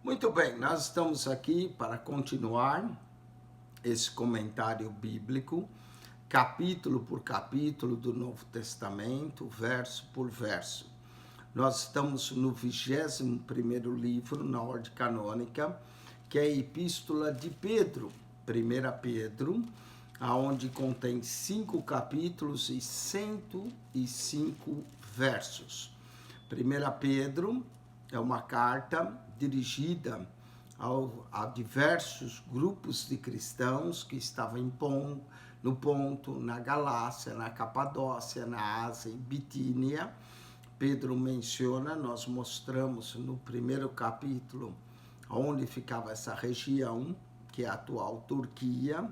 Muito bem, nós estamos aqui para continuar esse comentário bíblico, capítulo por capítulo do Novo Testamento, verso por verso. Nós estamos no 21º livro, na ordem canônica, que é a Epístola de Pedro, 1 Pedro, onde contém 5 capítulos e 105 versos. 1 Pedro é uma carta dirigida a diversos grupos de cristãos que estavam no Ponto, na Galácia, na Capadócia, na Ásia e Bitínia. Pedro menciona, nós mostramos no primeiro capítulo onde ficava essa região, que é a atual Turquia.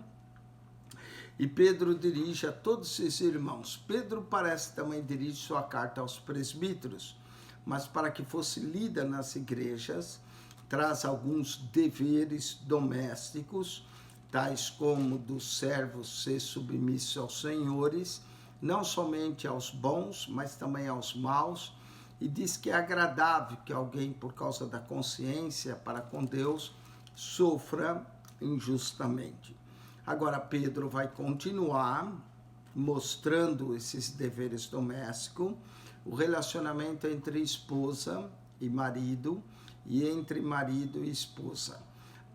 E Pedro dirige a todos esses irmãos. Pedro parece também dirige sua carta aos presbíteros, mas para que fosse lida nas igrejas, traz alguns deveres domésticos, tais como dos servos ser submissos aos senhores, não somente aos bons, mas também aos maus, e diz que é agradável que alguém, por causa da consciência para com Deus, sofra injustamente. Agora Pedro vai continuar mostrando esses deveres domésticos, o relacionamento entre esposa e marido e entre marido e esposa.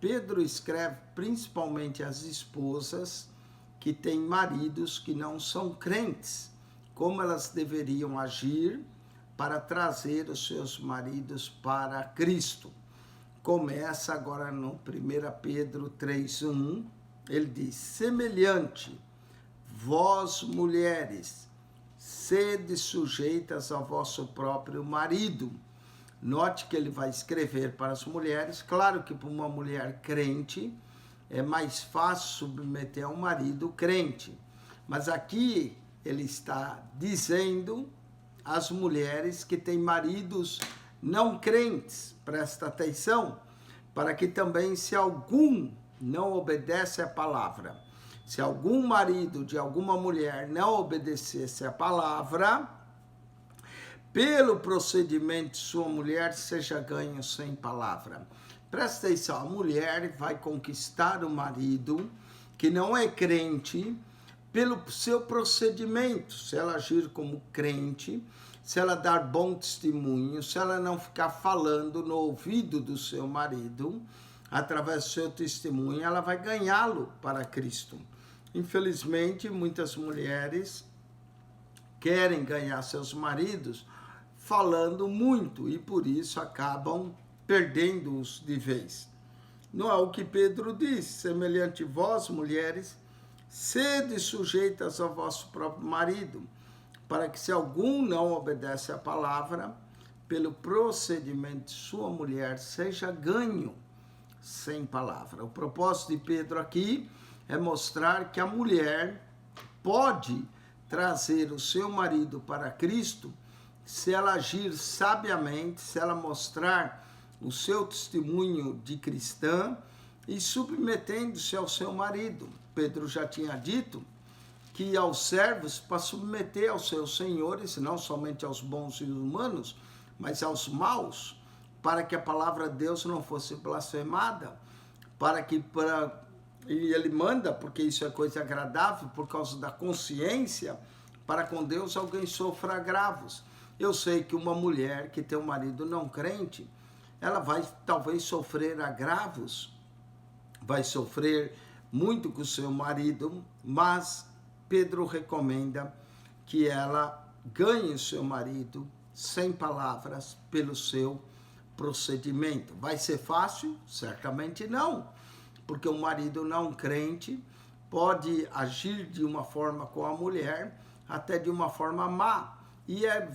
Pedro escreve principalmente às esposas que têm maridos que não são crentes, como elas deveriam agir para trazer os seus maridos para Cristo. Começa agora no 1 Pedro 3:1, ele diz: semelhante, vós mulheres, sede sujeitas ao vosso próprio marido. Note que ele vai escrever para as mulheres. Claro que para uma mulher crente é mais fácil submeter a um marido crente. Mas aqui ele está dizendo às mulheres que têm maridos não crentes. Presta atenção, para que também, se algum não obedece à palavra, se algum marido de alguma mulher não obedecesse à palavra, pelo procedimento de sua mulher seja ganho sem palavra. Presta atenção, a mulher vai conquistar o marido que não é crente pelo seu procedimento, se ela agir como crente, se ela dar bom testemunho, se ela não ficar falando no ouvido do seu marido, através do seu testemunho, ela vai ganhá-lo para Cristo. Infelizmente, muitas mulheres querem ganhar seus maridos falando muito e por isso acabam perdendo-os de vez. Não é o que Pedro diz: semelhante vós, mulheres, sede sujeitas ao vosso próprio marido, para que se algum não obedece à palavra, pelo procedimento de sua mulher seja ganho sem palavra. O propósito de Pedro aqui é mostrar que a mulher pode trazer o seu marido para Cristo se ela agir sabiamente, se ela mostrar o seu testemunho de cristã e submetendo-se ao seu marido. Pedro já tinha dito que aos servos para submeter aos seus senhores, não somente aos bons e humanos, mas aos maus, para que a palavra de Deus não fosse blasfemada, e ele manda, porque isso é coisa agradável, por causa da consciência, para com Deus alguém sofra agravos. Eu sei que uma mulher que tem um marido não crente, ela vai talvez sofrer agravos, vai sofrer muito com o seu marido, mas Pedro recomenda que ela ganhe o seu marido sem palavras pelo seu procedimento. Vai ser fácil? Certamente não, porque o marido não crente pode agir de uma forma com a mulher, até de uma forma má. E é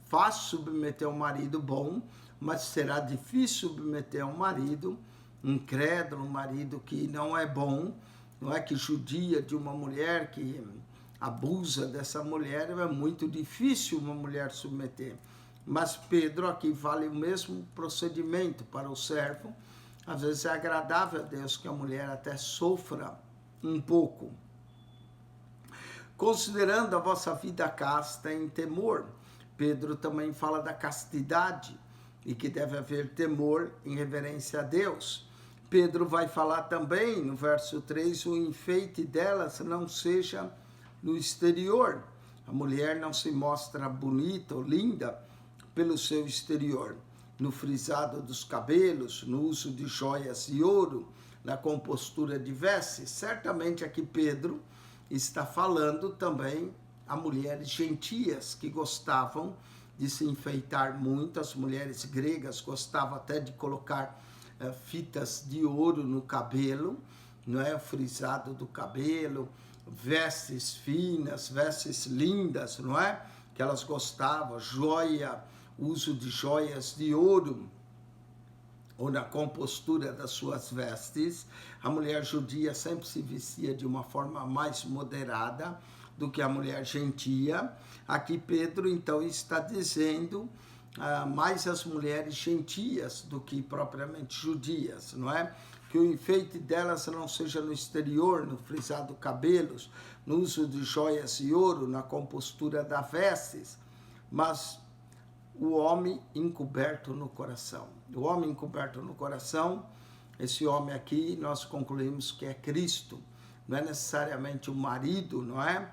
fácil submeter um marido bom, mas será difícil submeter um marido incrédulo, um marido que não é bom, não é, que judia de uma mulher, que abusa dessa mulher. É muito difícil uma mulher submeter. Mas Pedro aqui vale o mesmo procedimento para o servo. Às vezes é agradável a Deus que a mulher até sofra um pouco. Considerando a vossa vida casta em temor. Pedro também fala da castidade, e que deve haver temor em reverência a Deus. Pedro vai falar também, no verso 3, o enfeite delas não seja no exterior. A mulher não se mostra bonita ou linda pelo seu exterior, no frisado dos cabelos, no uso de joias de ouro, na compostura de vestes. Certamente aqui Pedro está falando também a mulheres gentias que gostavam de se enfeitar muito. As mulheres gregas gostavam até de colocar fitas de ouro no cabelo, não é? O frisado do cabelo, vestes finas, vestes lindas, não é? Que elas gostavam, joia, uso de joias de ouro, ou na compostura das suas vestes. A mulher judia sempre se vestia de uma forma mais moderada do que a mulher gentia. Aqui Pedro, então, está dizendo mais as mulheres gentias do que propriamente judias, não é? Que o enfeite delas não seja no exterior, no frisado cabelos, no uso de joias de ouro, na compostura das vestes, mas o homem encoberto no coração. O homem encoberto no coração, esse homem aqui, nós concluímos que é Cristo. Não é necessariamente o marido, não é?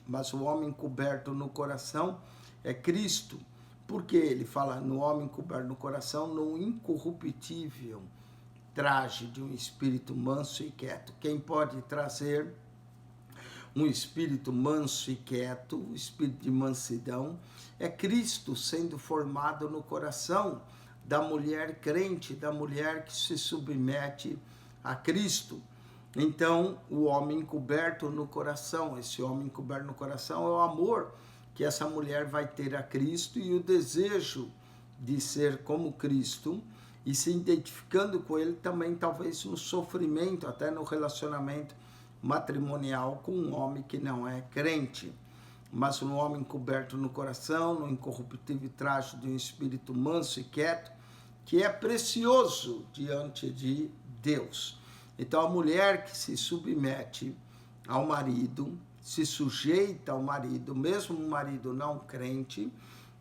Mas o homem encoberto no coração é Cristo. Porque ele fala no homem encoberto no coração, no incorruptível traje de um espírito manso e quieto. Quem pode trazer um espírito manso e quieto, um espírito de mansidão, é Cristo sendo formado no coração da mulher crente, da mulher que se submete a Cristo. Então, o homem encoberto no coração, esse homem encoberto no coração é o amor que essa mulher vai ter a Cristo e o desejo de ser como Cristo e se identificando com ele também, talvez no sofrimento, até no relacionamento matrimonial com um homem que não é crente. Mas um homem coberto no coração, no incorruptível traje de um espírito manso e quieto, que é precioso diante de Deus. Então, a mulher que se submete ao marido, se sujeita ao marido, mesmo um marido não crente,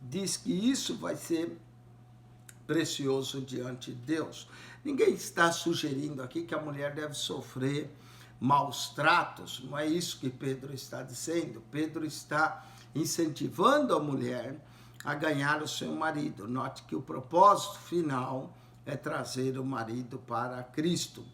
diz que isso vai ser precioso diante de Deus. Ninguém está sugerindo aqui que a mulher deve sofrer maus tratos, não é isso que Pedro está dizendo. Pedro está incentivando a mulher a ganhar o seu marido. Note que o propósito final é trazer o marido para Cristo.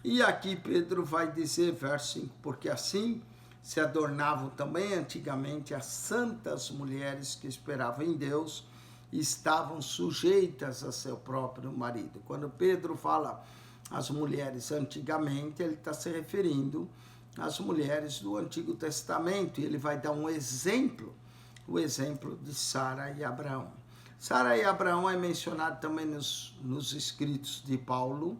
E aqui Pedro vai dizer, verso 5, porque assim se adornavam também antigamente as santas mulheres que esperavam em Deus e estavam sujeitas a seu próprio marido. Quando Pedro fala as mulheres antigamente, ele está se referindo às mulheres do Antigo Testamento, e ele vai dar um exemplo, o exemplo de Sara e Abraão. Sara e Abraão é mencionado também nos escritos de Paulo,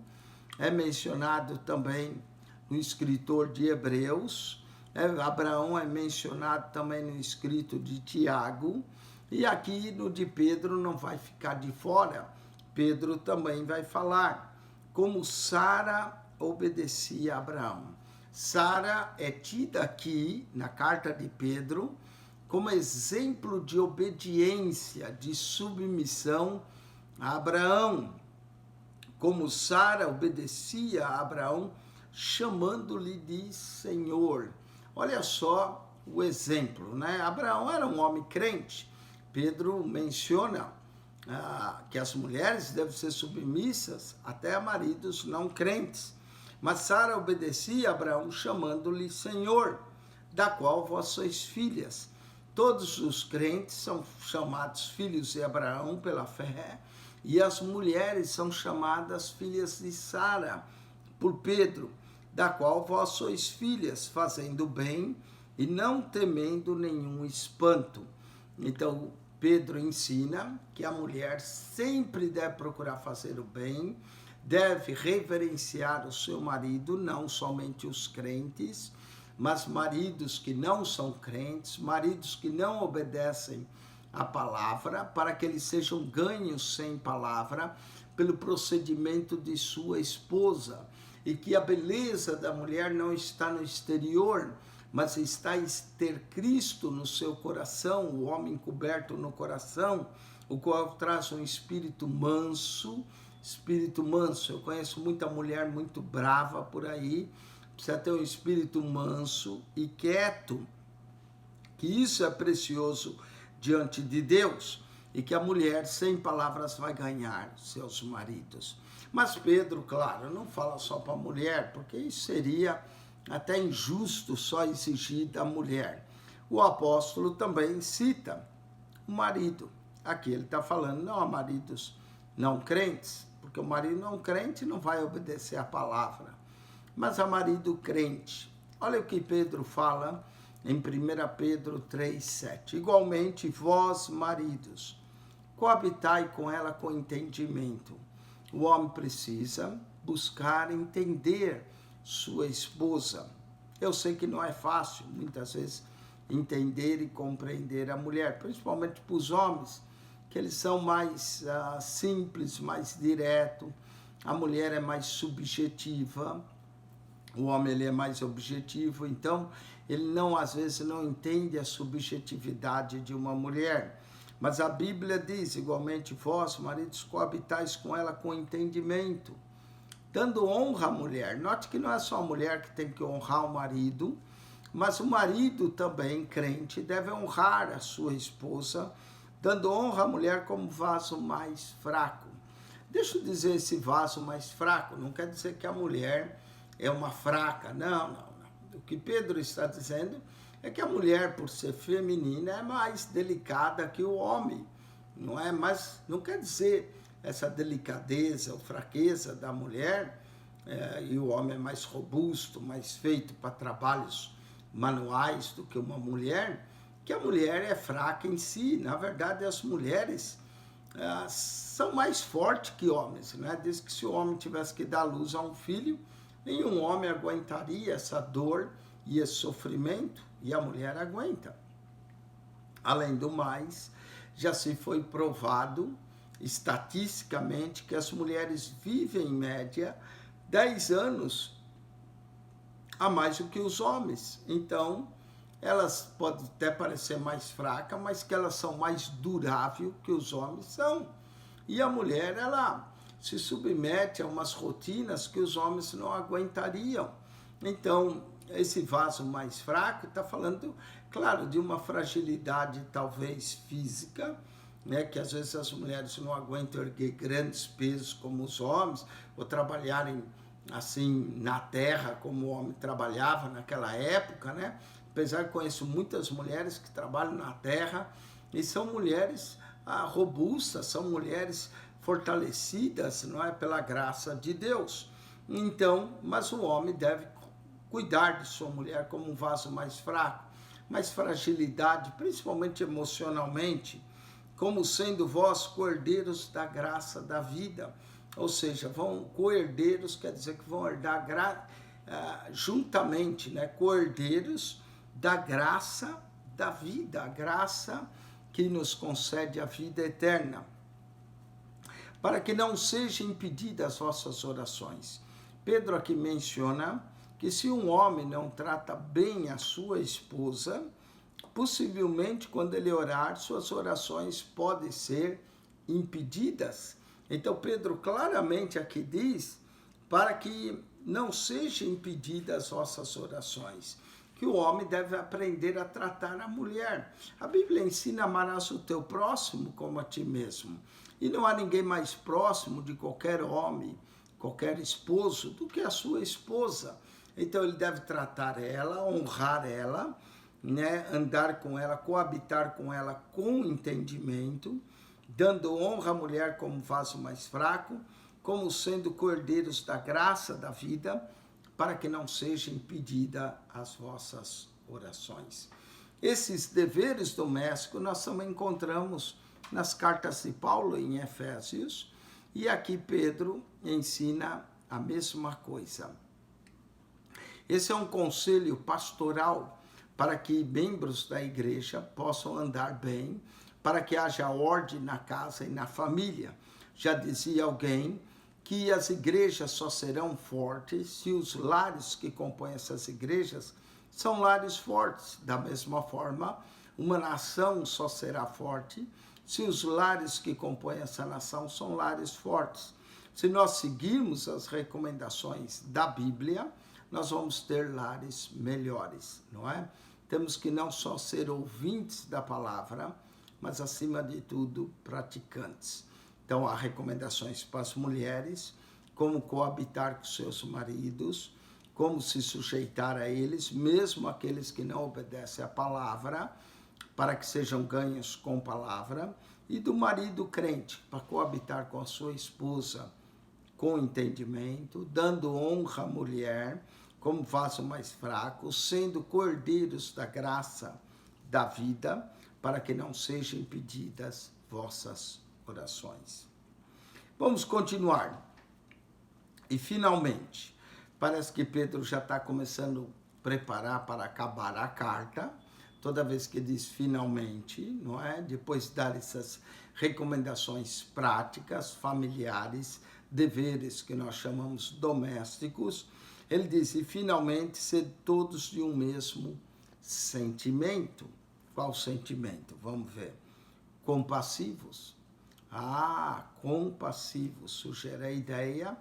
é mencionado também no escritor de Hebreus, Abraão é mencionado também no escrito de Tiago, e aqui no de Pedro não vai ficar de fora. Pedro também vai falar como Sara obedecia a Abraão. Sara é tida aqui na carta de Pedro como exemplo de obediência, de submissão a Abraão. Como Sara obedecia a Abraão, chamando-lhe de Senhor. Olha só o exemplo, né? Abraão era um homem crente. Pedro menciona que as mulheres devem ser submissas até a maridos não crentes. Mas Sara obedecia a Abraão, chamando-lhe Senhor, da qual vós sois filhas. Todos os crentes são chamados filhos de Abraão pela fé, e as mulheres são chamadas filhas de Sara por Pedro, da qual vós sois filhas, fazendo bem e não temendo nenhum espanto. Então, Pedro ensina que a mulher sempre deve procurar fazer o bem, deve reverenciar o seu marido, não somente os crentes, mas maridos que não são crentes, maridos que não obedecem a palavra, para que eles sejam ganhos sem palavra pelo procedimento de sua esposa, e que a beleza da mulher não está no exterior, mas está em ter Cristo no seu coração, o homem coberto no coração, o qual traz um espírito manso. Espírito manso, eu conheço muita mulher muito brava por aí, precisa ter um espírito manso e quieto, que isso é precioso diante de Deus, e que a mulher sem palavras vai ganhar seus maridos. Mas Pedro, claro, não fala só para a mulher, porque isso seria até injusto só exigir da mulher. O apóstolo também cita o marido. Aqui ele está falando não a maridos não crentes, porque o marido não crente não vai obedecer a palavra, mas a marido crente. Olha o que Pedro fala em 1 Pedro 3,7. Igualmente, vós, maridos, coabitai com ela com entendimento. O homem precisa buscar entender sua esposa. Eu sei que não é fácil, muitas vezes, entender e compreender a mulher, principalmente para os homens, que eles são mais simples, mais direto. A mulher é mais subjetiva, o homem ele é mais objetivo, então ele não, às vezes não entende a subjetividade de uma mulher. Mas a Bíblia diz, igualmente, vós, maridos, coabitais com ela com entendimento, dando honra à mulher. Note que não é só a mulher que tem que honrar o marido, mas o marido também, crente, deve honrar a sua esposa, dando honra à mulher como vaso mais fraco. Deixa eu dizer esse vaso mais fraco, não quer dizer que a mulher é uma fraca, não. O que Pedro está dizendo é que a mulher, por ser feminina, é mais delicada que o homem, não é? Mas não quer dizer essa delicadeza ou fraqueza da mulher, e o homem é mais robusto, mais feito para trabalhos manuais do que uma mulher, que a mulher é fraca em si. Na verdade, as mulheres são mais fortes que homens, né? Diz que se o homem tivesse que dar luz a um filho, nenhum homem aguentaria essa dor e esse sofrimento, e a mulher aguenta. Além do mais, já se foi provado estatisticamente que as mulheres vivem em média 10 anos a mais do que os homens. Então, elas podem até parecer mais fracas, mas que elas são mais duráveis que os homens são. E a mulher, ela se submete a umas rotinas que os homens não aguentariam. Então, esse vaso mais fraco está falando, claro, de uma fragilidade talvez física, né, que às vezes as mulheres não aguentam erguer grandes pesos como os homens, ou trabalharem assim na terra como o homem trabalhava naquela época, né? Apesar que conheço muitas mulheres que trabalham na terra e são mulheres robustas, são mulheres fortalecidas, não é, pela graça de Deus. Então, mas o homem deve cuidar de sua mulher como um vaso mais fraco, mais fragilidade, principalmente emocionalmente, como sendo vós co-herdeiros da graça da vida. Ou seja, vão co-herdeiros, quer dizer que vão herdar juntamente, né, co-herdeiros da graça da vida, a graça que nos concede a vida eterna, para que não sejam impedidas as vossas orações. Pedro aqui menciona que se um homem não trata bem a sua esposa, possivelmente quando ele orar, suas orações podem ser impedidas. Então Pedro claramente aqui diz para que não sejam impedidas as vossas orações, que o homem deve aprender a tratar a mulher. A Bíblia ensina: amarás o teu próximo como a ti mesmo. E não há ninguém mais próximo de qualquer homem, qualquer esposo, do que a sua esposa. Então ele deve tratar ela, honrar ela, né? Andar com ela, coabitar com ela com entendimento, dando honra à mulher como vaso mais fraco, como sendo cordeiros da graça da vida, para que não seja impedida as vossas orações. Esses deveres domésticos nós também encontramos nas cartas de Paulo em Efésios, e aqui Pedro ensina a mesma coisa. Esse é um conselho pastoral para que membros da igreja possam andar bem, para que haja ordem na casa e na família. Já dizia alguém que as igrejas só serão fortes se os lares que compõem essas igrejas são lares fortes. Da mesma forma, uma nação só será forte se os lares que compõem essa nação são lares fortes. Se nós seguirmos as recomendações da Bíblia, nós vamos ter lares melhores, não é? Temos que não só ser ouvintes da palavra, mas acima de tudo praticantes. Então há recomendações para as mulheres, como coabitar com seus maridos, como se sujeitar a eles, mesmo aqueles que não obedecem à palavra, para que sejam ganhos com palavra, e do marido crente, para coabitar com a sua esposa com entendimento, dando honra à mulher como vaso mais fraco, sendo cordeiros da graça da vida, para que não sejam impedidas vossas orações. Vamos continuar. E finalmente, parece que Pedro já está começando a preparar para acabar a carta. Toda vez que diz finalmente, não é? Depois de dar essas recomendações práticas, familiares, deveres que nós chamamos domésticos, ele diz, e finalmente, ser todos de um mesmo sentimento. Qual sentimento? Vamos ver. Compassivos. Compassivos. Sugere a ideia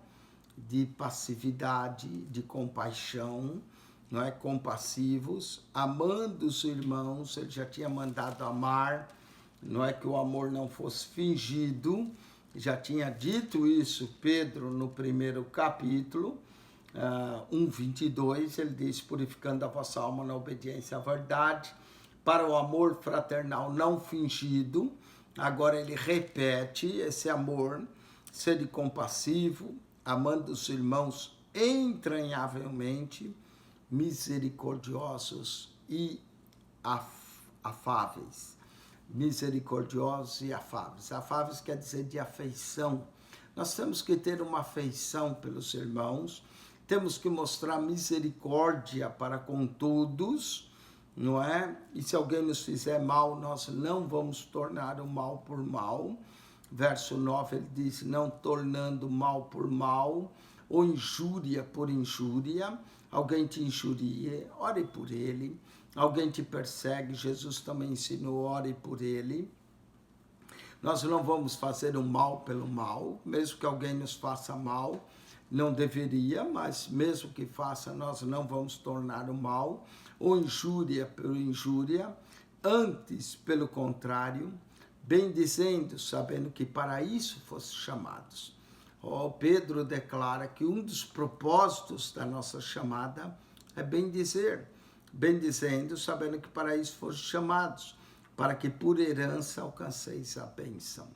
de passividade, de compaixão, não é? Compassivos, amando os irmãos. Ele já tinha mandado amar, não é que o amor não fosse fingido, já tinha dito isso Pedro no primeiro capítulo, 1:22, ele diz, purificando a vossa alma na obediência à verdade, para o amor fraternal não fingido. Agora ele repete esse amor, sede compassivo, amando os irmãos entranhavelmente, misericordiosos e afáveis. Misericordiosos e afáveis. Afáveis quer dizer de afeição. Nós temos que ter uma afeição pelos irmãos, temos que mostrar misericórdia para com todos, não é? E se alguém nos fizer mal, nós não vamos tornar o mal por mal. Verso 9, ele diz, não tornando mal por mal, ou injúria por injúria. Alguém te injuria, ore por ele. Alguém te persegue, Jesus também ensinou, ore por ele. Nós não vamos fazer o mal pelo mal, mesmo que alguém nos faça mal, não deveria, mas mesmo que faça, nós não vamos tornar o mal, ou injúria por injúria. Antes, pelo contrário, bendizendo, sabendo que para isso fosse chamados. Pedro declara que um dos propósitos da nossa chamada é bendizer, bendizendo, sabendo que para isso fosse chamados, para que por herança alcanceis a bênção.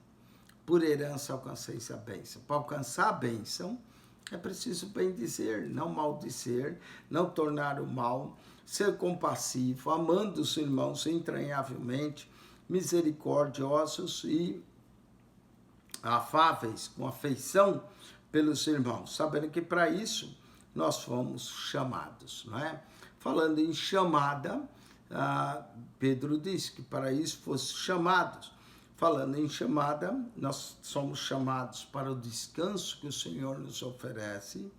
Por herança alcanceis a bênção. Para alcançar a bênção, é preciso bendizer, não maldizer, não tornar o mal, ser compassivo, amando os irmãos entranhavelmente, misericordiosos e afáveis, com afeição pelos irmãos, sabendo que para isso nós fomos chamados, não é? Falando em chamada, Pedro diz que para isso fosse chamados. Falando em chamada, nós somos chamados para o descanso que o Senhor nos oferece,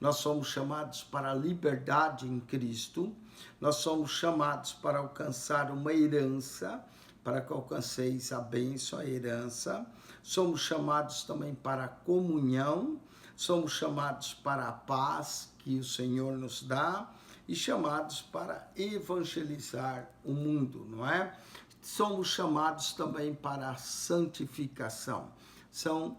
nós somos chamados para a liberdade em Cristo, nós somos chamados para alcançar uma herança, para que alcanceis a bênção, a herança. Somos chamados também para a comunhão, somos chamados para a paz que o Senhor nos dá e chamados para evangelizar o mundo, não é? Somos chamados também para a santificação. São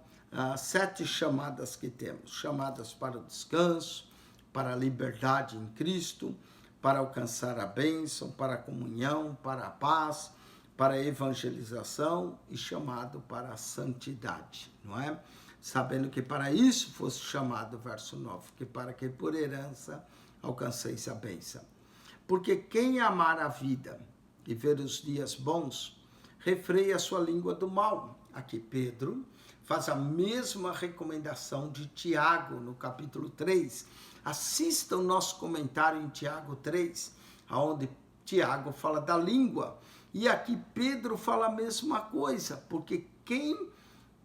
7 chamadas que temos. Chamadas para o descanso, para a liberdade em Cristo, para alcançar a bênção, para a comunhão, para a paz, para a evangelização e chamado para a santidade, não é? Sabendo que para isso fosse chamado, verso 9, que para que por herança alcanceis a bênção. Porque quem amar a vida e ver os dias bons, refreia a sua língua do mal. Aqui Pedro faz a mesma recomendação de Tiago, no capítulo 3. Assista o nosso comentário em Tiago 3, onde Tiago fala da língua. E aqui Pedro fala a mesma coisa, porque quem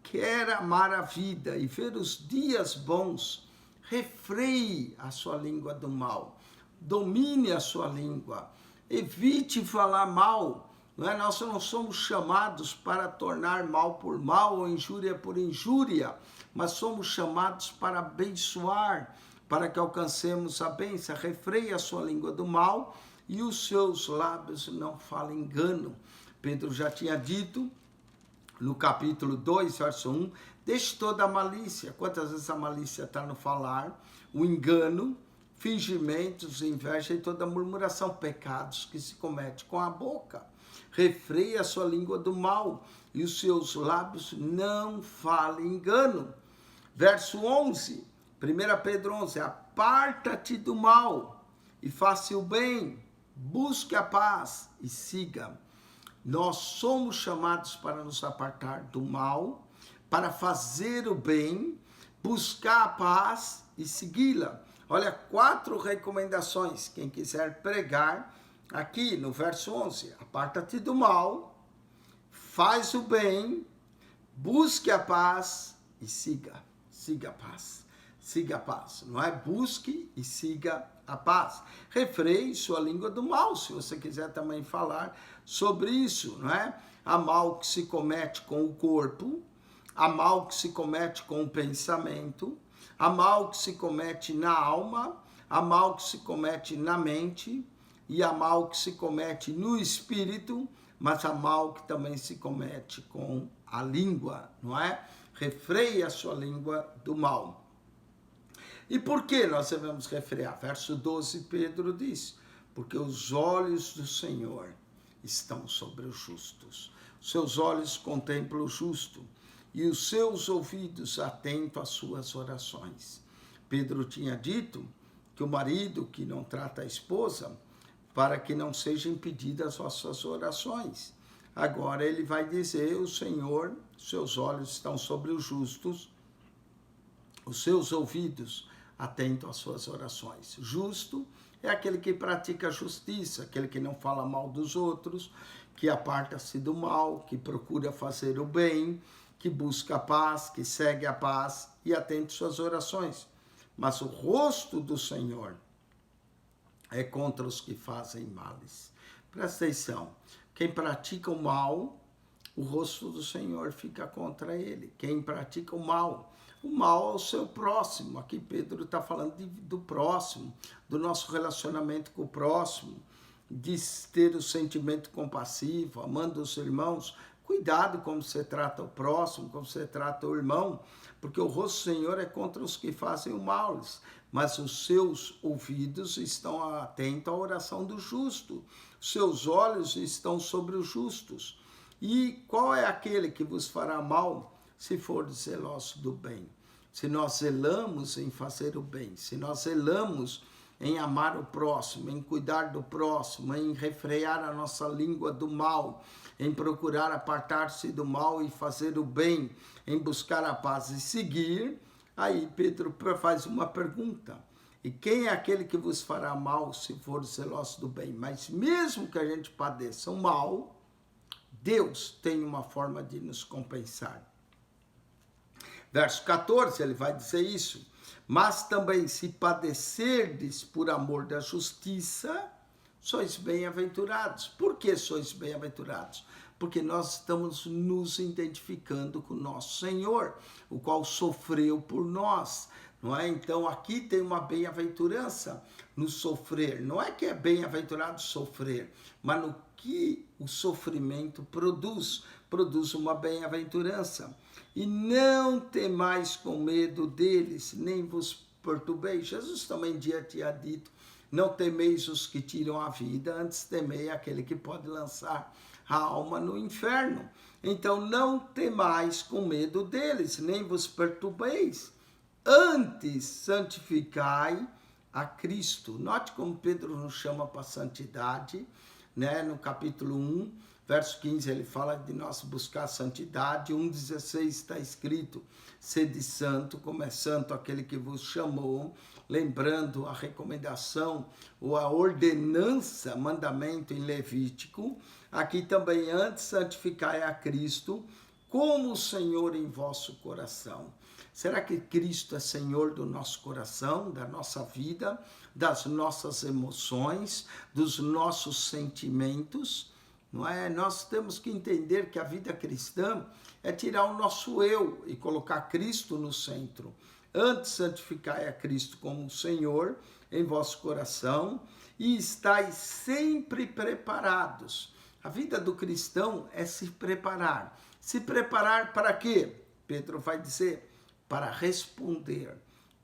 quer amar a vida e ver os dias bons, refreie a sua língua do mal, domine a sua língua, evite falar mal, não é? Nós não somos chamados para tornar mal por mal ou injúria por injúria, mas somos chamados para abençoar, para que alcancemos a bênção. Refreie a sua língua do mal e os seus lábios não falem engano. Pedro já tinha dito no capítulo 2, verso 1, deixe toda a malícia. Quantas vezes a malícia está no falar? O engano, fingimentos, inveja e toda murmuração, pecados que se comete com a boca. Refreie a sua língua do mal e os seus lábios não falem engano. Verso 11, 1 Pedro 11, aparta-te do mal e faça o bem, busque a paz e siga. Nós somos chamados para nos apartar do mal, para fazer o bem, buscar a paz e segui-la. Olha, 4 recomendações. Quem quiser pregar, aqui no verso 11, aparta-te do mal, faz o bem, busque a paz e siga a paz. Siga a paz, não é? Busque e siga a paz. Refreie sua língua do mal, se você quiser também falar sobre isso, não é? Há mal que se comete com o corpo, há mal que se comete com o pensamento, há mal que se comete na alma, há mal que se comete na mente, e há mal que se comete no espírito, mas há mal que também se comete com a língua, não é? Refreie a sua língua do mal. E por que nós devemos refrear? Verso 12, Pedro diz, porque os olhos do Senhor estão sobre os justos. Seus olhos contemplam o justo e os seus ouvidos atentos às suas orações. Pedro tinha dito que o marido que não trata a esposa, para que não sejam impedidas as suas orações. Agora ele vai dizer, o Senhor, seus olhos estão sobre os justos, os seus ouvidos atentos às suas orações. Justo é aquele que pratica a justiça, aquele que não fala mal dos outros, que aparta-se do mal, que procura fazer o bem, que busca a paz, que segue a paz e atende suas orações. Mas o rosto do Senhor é contra os que fazem males. Presta atenção, quem pratica o mal, o rosto do Senhor fica contra ele. Quem pratica o mal ao seu próximo. Aqui Pedro está falando do próximo, do nosso relacionamento com o próximo, de ter o sentimento compassivo, amando os irmãos. Cuidado como você trata o próximo, como você trata o irmão, porque o rosto do Senhor é contra os que fazem o mal, mas os seus ouvidos estão atentos à oração do justo, seus olhos estão sobre os justos. E qual é aquele que vos fará mal se for zeloso do bem? Se nós zelamos em fazer o bem, se nós zelamos em amar o próximo, em cuidar do próximo, em refrear a nossa língua do mal, em procurar apartar-se do mal e fazer o bem, em buscar a paz e seguir, aí Pedro faz uma pergunta. E quem é aquele que vos fará mal se for zeloso do bem? Mas mesmo que a gente padeça o mal, Deus tem uma forma de nos compensar. Verso 14, ele vai dizer isso. Mas também se padecerdes por amor da justiça, sois bem-aventurados. Por que sois bem-aventurados? Porque nós estamos nos identificando com o nosso Senhor, o qual sofreu por nós, não é? Então aqui tem uma bem-aventurança no sofrer. Não é que é bem-aventurado sofrer, mas no que o sofrimento produz uma bem-aventurança. E não temais com medo deles, nem vos perturbeis. Jesus também tinha dito, não temeis os que tiram a vida, antes temei aquele que pode lançar a alma no inferno. Então não temais com medo deles, nem vos perturbeis. Antes santificai a Cristo. Note como Pedro nos chama para a santidade, né? No capítulo 1, verso 15, ele fala de nós buscar a santidade. 1,16 está escrito, sede santo, como é santo aquele que vos chamou. Lembrando a recomendação ou a ordenança, mandamento em Levítico. Aqui também, antes santificai a Cristo, como o Senhor em vosso coração. Será que Cristo é Senhor do nosso coração, da nossa vida, das nossas emoções, dos nossos sentimentos? não é? Nós temos que entender que a vida cristã é tirar o nosso eu e colocar Cristo no centro. Antes, santificai a Cristo como Senhor em vosso coração e estáis sempre preparados. A vida do cristão é se preparar. Se preparar para quê? Pedro vai dizer, para responder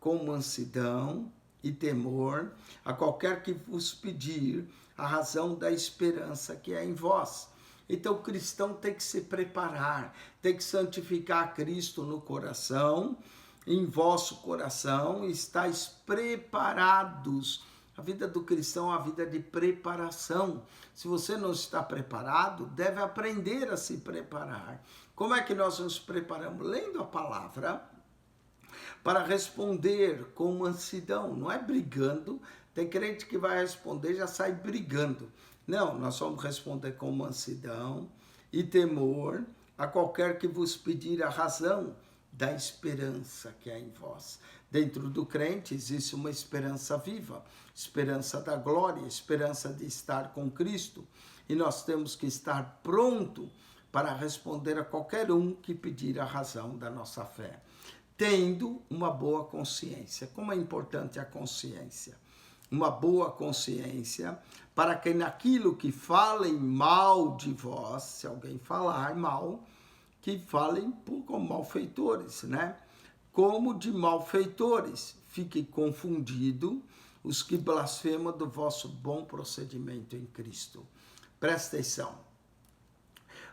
com mansidão e temor a qualquer que vos pedir a razão da esperança que é em vós. Então o cristão tem que se preparar, tem que santificar Cristo no coração, em vosso coração, estáis preparados. A vida do cristão é uma vida de preparação. Se você não está preparado, deve aprender a se preparar. Como é que nós nos preparamos? Lendo a palavra, para responder com mansidão, não é brigando. Tem crente que vai responder e já sai brigando. Não, nós vamos responder com mansidão e temor a qualquer que vos pedir a razão da esperança que há em vós. Dentro do crente existe uma esperança viva, esperança da glória, esperança de estar com Cristo. E nós temos que estar pronto para responder a qualquer um que pedir a razão da nossa fé, tendo uma boa consciência. Como é importante a consciência? Uma boa consciência para que naquilo que falem mal de vós, se alguém falar mal, que falem como malfeitores, né? Como de malfeitores, fique confundido os que blasfemam do vosso bom procedimento em Cristo. Presta atenção.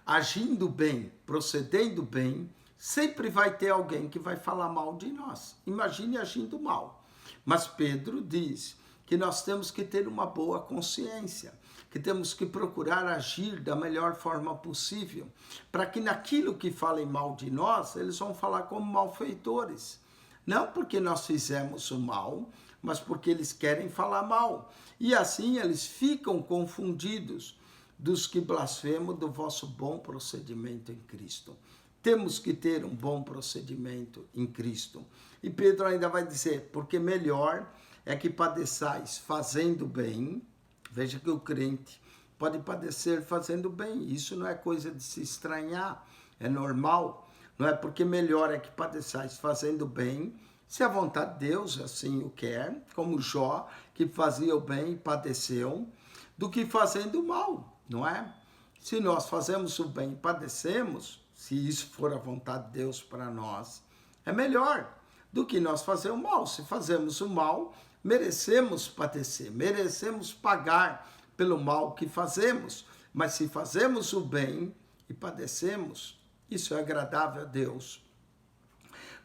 Agindo bem, procedendo bem, sempre vai ter alguém que vai falar mal de nós. Imagine agindo mal. Mas Pedro diz que nós temos que ter uma boa consciência, que temos que procurar agir da melhor forma possível, para que naquilo que falem mal de nós, eles vão falar como malfeitores. Não porque nós fizemos o mal, mas porque eles querem falar mal. E assim eles ficam confundidos dos que blasfemam do vosso bom procedimento em Cristo. Temos que ter um bom procedimento em Cristo. E Pedro ainda vai dizer, porque melhor é que padeçais fazendo bem. Veja que o crente pode padecer fazendo bem. Isso não é coisa de se estranhar, é normal. Não é porque melhor é que padeçais fazendo bem, se a vontade de Deus assim o quer, como Jó, que fazia o bem e padeceu, do que fazendo o mal, não é? Se nós fazemos o bem e padecemos, se isso for a vontade de Deus para nós, é melhor do que nós fazer o mal. Se fazemos o mal, merecemos padecer, merecemos pagar pelo mal que fazemos. Mas se fazemos o bem e padecemos, isso é agradável a Deus.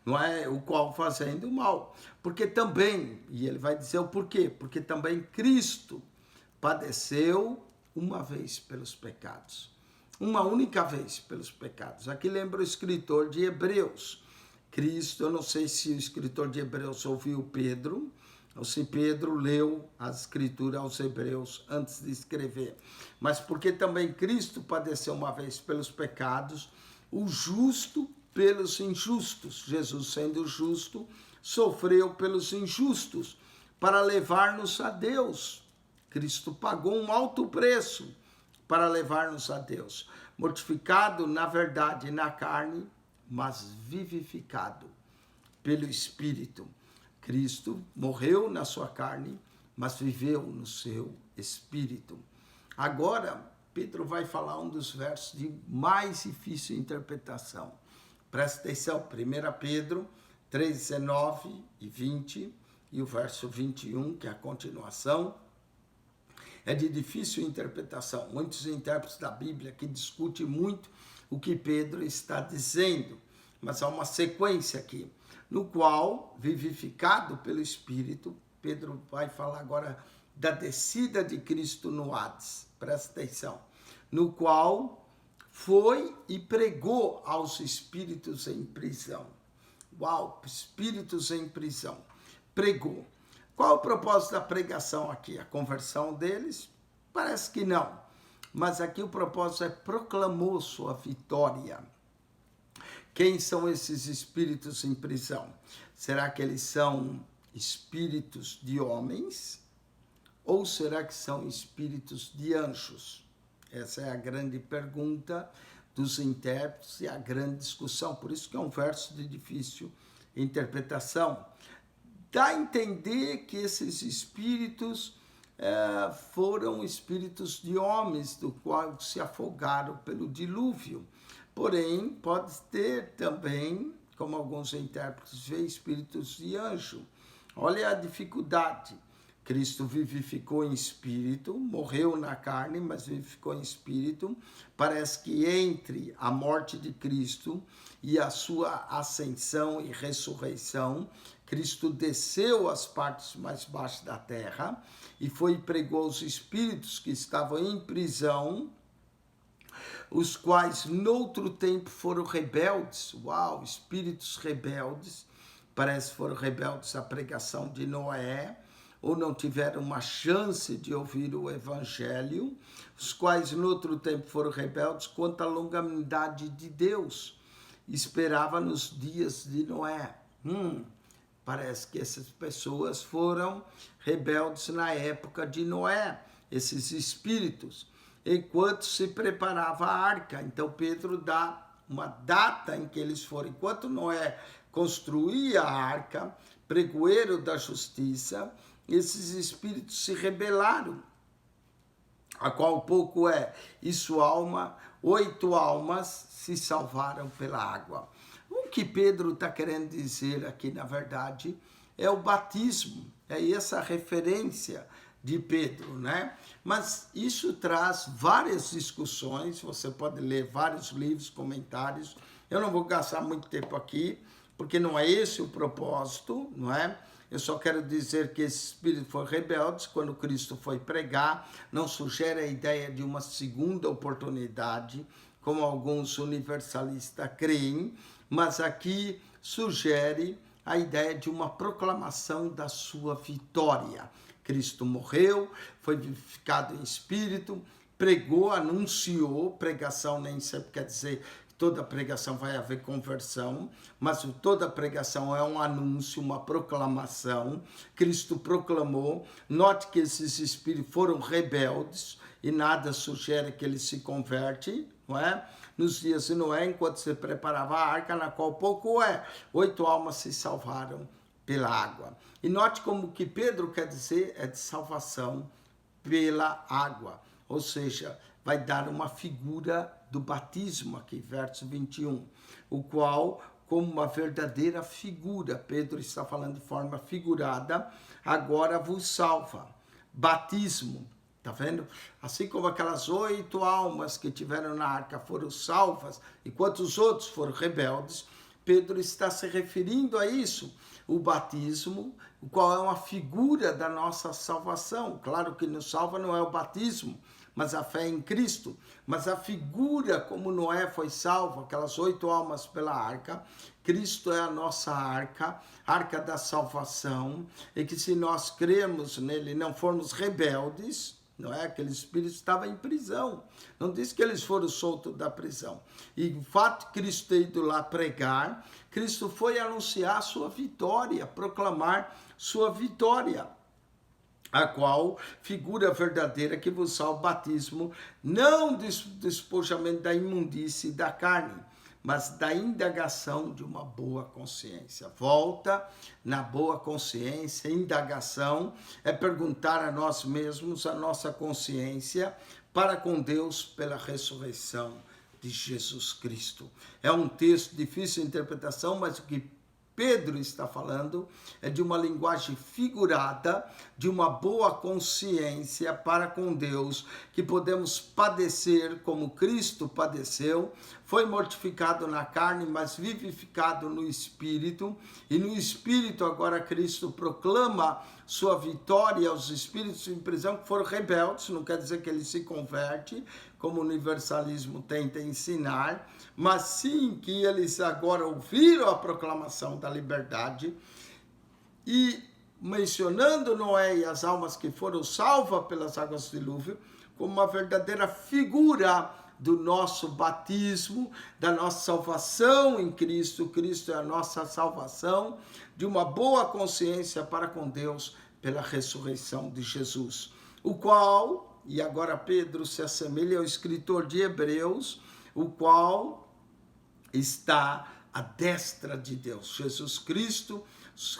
Não é o qual fazendo o mal. Porque também, e ele vai dizer o porquê, porque também Cristo padeceu uma vez pelos pecados. Uma única vez pelos pecados. Aqui lembra o escritor de Hebreus. Cristo, eu não sei se o escritor de Hebreus ouviu Pedro, ou se Pedro leu a escritura aos Hebreus antes de escrever. Mas porque também Cristo padeceu uma vez pelos pecados, o justo pelos injustos. Jesus, sendo justo, sofreu pelos injustos para levar-nos a Deus. Cristo pagou um alto preço para levar-nos a Deus. Mortificado, na verdade, na carne, mas vivificado pelo Espírito. Cristo morreu na sua carne, mas viveu no seu Espírito. Agora, Pedro vai falar um dos versos de mais difícil interpretação. Presta atenção, 1 Pedro 3, 19 e 20, e o verso 21, que é a continuação, é de difícil interpretação. Muitos intérpretes da Bíblia que discutem muito o que Pedro está dizendo, mas há uma sequência aqui, no qual, vivificado pelo Espírito, Pedro vai falar agora da descida de Cristo no Hades, presta atenção, no qual foi e pregou aos espíritos em prisão. Uau, espíritos em prisão, pregou. Qual o propósito da pregação aqui? A conversão deles? Parece que não. Mas aqui o propósito é proclamou sua vitória. Quem são esses espíritos em prisão? Será que eles são espíritos de homens? Ou será que são espíritos de anjos? Essa é a grande pergunta dos intérpretes e a grande discussão. Por isso que é um verso de difícil interpretação. Dá a entender que esses espíritos foram espíritos de homens, do qual se afogaram pelo dilúvio. Porém, pode ter também, como alguns intérpretes veem, espíritos de anjo. Olha a dificuldade. Cristo vivificou em espírito, morreu na carne, mas vivificou em espírito. Parece que entre a morte de Cristo e a sua ascensão e ressurreição, Cristo desceu às partes mais baixas da terra e foi e pregou aos espíritos que estavam em prisão, os quais noutro tempo foram rebeldes. Uau, espíritos rebeldes, parece que foram rebeldes à pregação de Noé, ou não tiveram uma chance de ouvir o evangelho, os quais no outro tempo foram rebeldes quanto à longanimidade de Deus, esperava nos dias de Noé. Parece que essas pessoas foram rebeldes na época de Noé, esses espíritos, enquanto se preparava a arca. Então Pedro dá uma data em que eles foram, enquanto Noé construía a arca, pregoeiro da justiça, esses espíritos se rebelaram, a qual pouco e sua alma, 8 almas se salvaram pela água. O que Pedro está querendo dizer aqui, na verdade, é o batismo, é essa referência de Pedro, né? Mas isso traz várias discussões, você pode ler vários livros, comentários, eu não vou gastar muito tempo aqui, porque não é esse o propósito, não é? Eu só quero dizer que esse espírito foi rebelde quando Cristo foi pregar, não sugere a ideia de uma segunda oportunidade, como alguns universalistas creem, mas aqui sugere a ideia de uma proclamação da sua vitória. Cristo morreu, foi vivificado em espírito, pregou, anunciou, pregação nem sempre quer dizer toda pregação vai haver conversão, mas toda pregação é um anúncio, uma proclamação. Cristo proclamou. Note que esses espíritos foram rebeldes e nada sugere que eles se convertem, não é? Nos dias de Noé, enquanto se preparava a arca, na qual pouco 8 almas se salvaram pela água. E note como que Pedro quer dizer é de salvação pela água, ou seja, vai dar uma figura do batismo aqui, verso 21, o qual, como uma verdadeira figura, Pedro está falando de forma figurada, agora vos salva. Batismo, tá vendo? Assim como aquelas 8 almas que tiveram na arca foram salvas, enquanto os outros foram rebeldes, Pedro está se referindo a isso, o batismo, o qual é uma figura da nossa salvação. Claro que nos salva não é o batismo, mas a fé em Cristo. Mas a figura como Noé foi salvo, aquelas 8 almas pela arca, Cristo é a nossa arca da salvação, e que se nós cremos nele, não formos rebeldes, não é? Aquele espírito estava em prisão. Não diz que eles foram soltos da prisão. E o fato de Cristo ter ido lá pregar, Cristo foi anunciar sua vitória, proclamar sua vitória, a qual figura verdadeira que vos salva o batismo, não do despojamento da imundície da carne, mas da indagação de uma boa consciência. Volta na boa consciência, indagação é perguntar a nós mesmos, a nossa consciência, para com Deus pela ressurreição de Jesus Cristo. É um texto difícil de interpretação, mas o que Pedro está falando é de uma linguagem figurada, de uma boa consciência para com Deus, que podemos padecer como Cristo padeceu, foi mortificado na carne, mas vivificado no Espírito, e no Espírito agora Cristo proclama sua vitória aos espíritos em prisão que foram rebeldes, não quer dizer que ele se converte, como o universalismo tenta ensinar, mas sim que eles agora ouviram a proclamação da liberdade e mencionando Noé e as almas que foram salvas pelas águas do dilúvio, como uma verdadeira figura do nosso batismo, da nossa salvação em Cristo. Cristo é a nossa salvação, de uma boa consciência para com Deus pela ressurreição de Jesus, o qual e agora Pedro se assemelha ao escritor de Hebreus, o qual está à destra de Deus. Jesus Cristo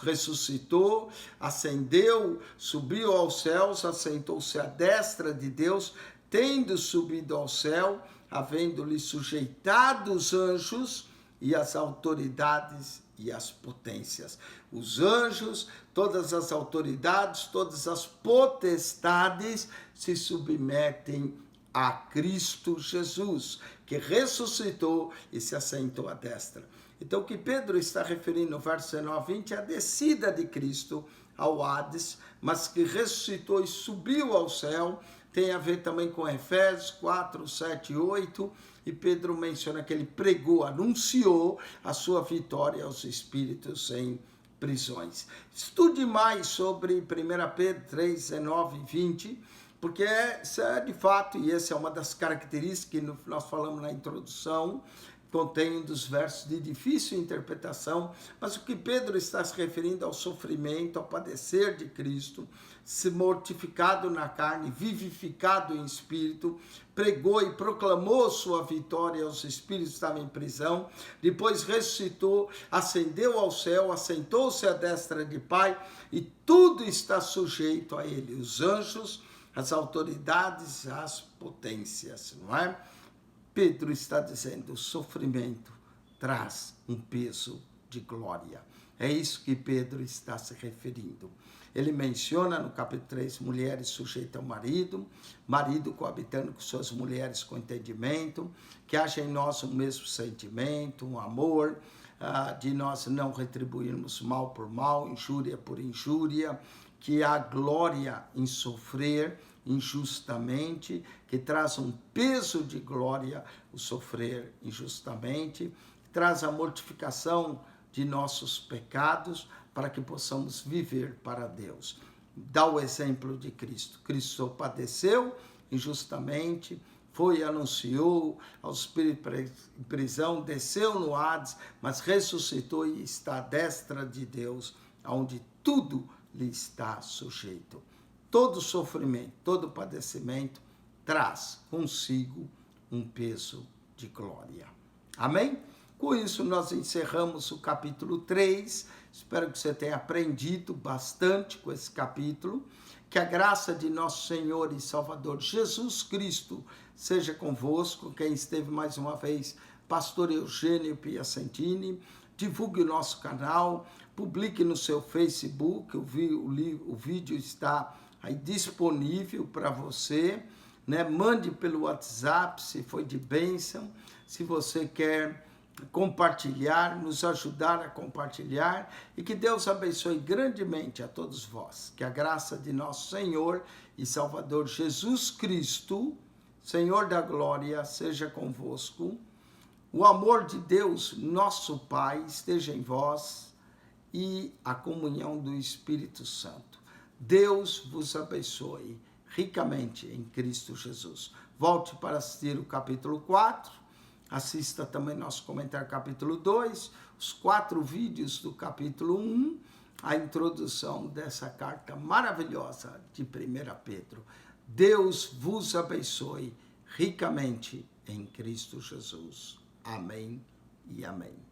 ressuscitou, ascendeu, subiu aos céus, assentou-se à destra de Deus, tendo subido ao céu, havendo-lhe sujeitado os anjos e as autoridades e as potências. Os anjos, todas as autoridades, todas as potestades se submetem a Cristo Jesus, que ressuscitou e se assentou à destra. Então, o que Pedro está referindo no verso 19 e 20 é a descida de Cristo ao Hades, mas que ressuscitou e subiu ao céu. Tem a ver também com Efésios 4, 7 e 8, e Pedro menciona que ele pregou, anunciou a sua vitória aos espíritos em prisões. Estude mais sobre 1 Pedro 3, 19 e 20, porque essa é de fato, e essa é uma das características que nós falamos na introdução, contém um dos versos de difícil interpretação, mas o que Pedro está se referindo ao sofrimento, ao padecer de Cristo, se mortificado na carne, vivificado em espírito, pregou e proclamou sua vitória aos espíritos que estavam em prisão, depois ressuscitou, ascendeu ao céu, assentou-se à destra de Pai, e tudo está sujeito a ele, os anjos, as autoridades, as potências, não é? Pedro está dizendo, o sofrimento traz um peso de glória. É isso que Pedro está se referindo. Ele menciona no capítulo 3, mulheres sujeitas ao marido, marido coabitando com suas mulheres com entendimento, que haja em nós o mesmo sentimento, um amor, de nós não retribuirmos mal por mal, injúria por injúria, que há glória em sofrer injustamente, que traz um peso de glória o sofrer injustamente, traz a mortificação de nossos pecados para que possamos viver para Deus. Dá o exemplo de Cristo. Cristo padeceu injustamente, foi, anunciou aos espíritos em prisão, desceu no Hades, mas ressuscitou e está à destra de Deus, onde tudo lhe está sujeito. Todo sofrimento, todo padecimento traz consigo um peso de glória. Amém? Com isso, nós encerramos o capítulo 3. Espero que você tenha aprendido bastante com esse capítulo. Que a graça de nosso Senhor e Salvador Jesus Cristo seja convosco. Quem esteve mais uma vez, Pastor Eugênio Piacentini. Divulgue o nosso canal, publique no seu Facebook, o vídeo está aí disponível para você, né? Mande pelo WhatsApp se foi de bênção, se você quer compartilhar, nos ajudar a compartilhar, e que Deus abençoe grandemente a todos vós. Que a graça de nosso Senhor e Salvador Jesus Cristo, Senhor da glória, seja convosco. O amor de Deus, nosso Pai, esteja em vós e a comunhão do Espírito Santo. Deus vos abençoe ricamente em Cristo Jesus. Volte para assistir o capítulo 4, assista também nosso comentário capítulo 2, os 4 vídeos do capítulo 1, a introdução dessa carta maravilhosa de 1 Pedro. Deus vos abençoe ricamente em Cristo Jesus. Amém e amém.